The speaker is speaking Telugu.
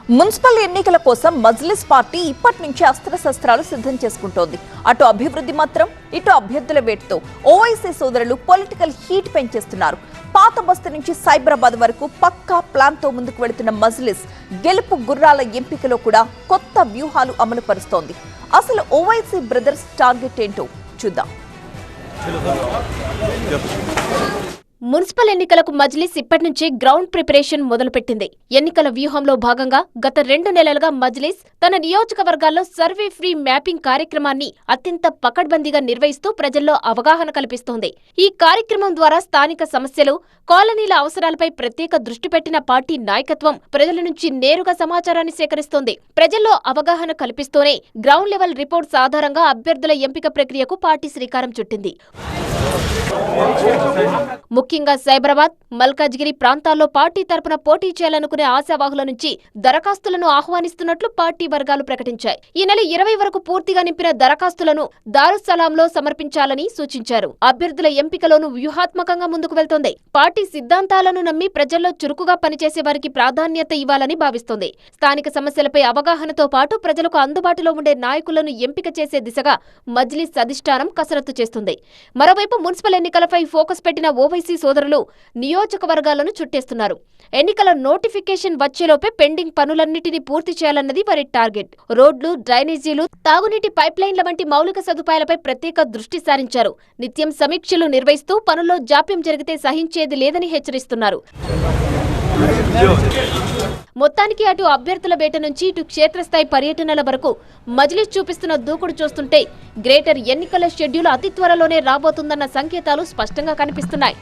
మున్సిపల్ ఎన్నికల కోసం మజ్లిస్ పార్టీ ఇప్పటి నుంచి అస్త్రశస్త్రాలు సిద్ధం చేసుకుంటోంది. అటు అభివృద్ధి మాత్రం, ఇటు అభ్యర్థుల వేటుతో ఓవైసీ సోదరులు పొలిటికల్ హీట్ పెంచేస్తున్నారు. పాత బస్తీ నుంచి సైబరాబాద్ వరకు పక్కా ప్లాన్ తో ముందుకు వెళుతున్న మజ్లిస్ గెలుపు గుర్రాల ఎంపికలో కూడా కొత్త వ్యూహాలు అమలు పరుస్తోంది. అసలు ఓవైసీ బ్రదర్స్ టార్గెట్ ఏంటో చూద్దాం. మున్సిపల్ ఎన్నికలకు మజ్లిస్ ఇప్పటి నుంచి గ్రౌండ్ ప్రిపరేషన్ మొదలుపెట్టింది. ఎన్నికల వ్యూహంలో భాగంగా గత 2 నెలలుగా మజ్లిస్ తన నియోజకవర్గాల్లో సర్వే ఫ్రీ మ్యాపింగ్ కార్యక్రమాన్ని అత్యంత పకడ్బందీగా నిర్వహిస్తూ ప్రజల్లో అవగాహన కల్పిస్తోంది. ఈ కార్యక్రమం ద్వారా స్థానిక సమస్యలు, కాలనీల అవసరాలపై ప్రత్యేక దృష్టి పెట్టిన పార్టీ నాయకత్వం ప్రజల నుంచి నేరుగా సమాచారాన్ని సేకరిస్తోంది. ప్రజల్లో అవగాహన కల్పిస్తూనే గ్రౌండ్ లెవెల్ రిపోర్ట్స్ ఆధారంగా అభ్యర్థుల ఎంపిక ప్రక్రియకు పార్టీ శ్రీకారం చుట్టింది. ముఖ్యంగా సైబరాబాద్, మల్కాజ్గిరి ప్రాంతాల్లో పార్టీ తరపున పోటీ చేయాలనుకునే ఆశావాహుల నుంచి దరఖాస్తులను ఆహ్వానిస్తున్నట్లు పార్టీ వర్గాలు ప్రకటించాయి. ఈ నెల 20 వరకు పూర్తిగా నింపిన దరఖాస్తులను దారుస్సలాంలో సమర్పించాలని సూచించారు. అభ్యర్థుల ఎంపికలోనూ వ్యూహాత్మకంగా ముందుకు వెళ్తోంది. పార్టీ సిద్ధాంతాలను నమ్మి ప్రజల్లో చురుకుగా పనిచేసే వారికి ప్రాధాన్యత ఇవ్వాలని భావిస్తోంది. స్థానిక సమస్యలపై అవగాహనతో పాటు ప్రజలకు అందుబాటులో ఉండే నాయకులను ఎంపిక చేసే దిశగా మజ్లిస్ అధిష్టానం కసరత్తు చేస్తుంది. మరోవైపు మున్సిపల్ ఎన్నికలపై ఫోకస్ పెట్టిన ఓవైసీ సోదరులు నియోజకవర్గాలను చుట్టేస్తున్నారు. ఎన్నికల నోటిఫికేషన్ వచ్చేలోపే పెండింగ్ పనులన్నిటినీ పూర్తి చేయాలన్నది వారి టార్గెట్. రోడ్లు, డ్రైనేజీలు, తాగునీటి పైప్లైన్ల వంటి మౌలిక సదుపాయాలపై ప్రత్యేక దృష్టి సారించారు. నిత్యం సమీక్షలు నిర్వహిస్తూ పనుల్లో జాప్యం జరిగితే సహించేది లేదని హెచ్చరిస్తున్నారు. మొత్తానికి అటు అభ్యర్థుల వేట నుంచి ఇటు క్షేత్రస్థాయి పర్యటనల వరకు మజ్లిస్ చూపిస్తున్న దూకుడు చూస్తుంటే గ్రేటర్ ఎన్నికల షెడ్యూల్ అతి త్వరలోనే రాబోతుందన్న సంకేతాలు స్పష్టంగా కనిపిస్తున్నాయి.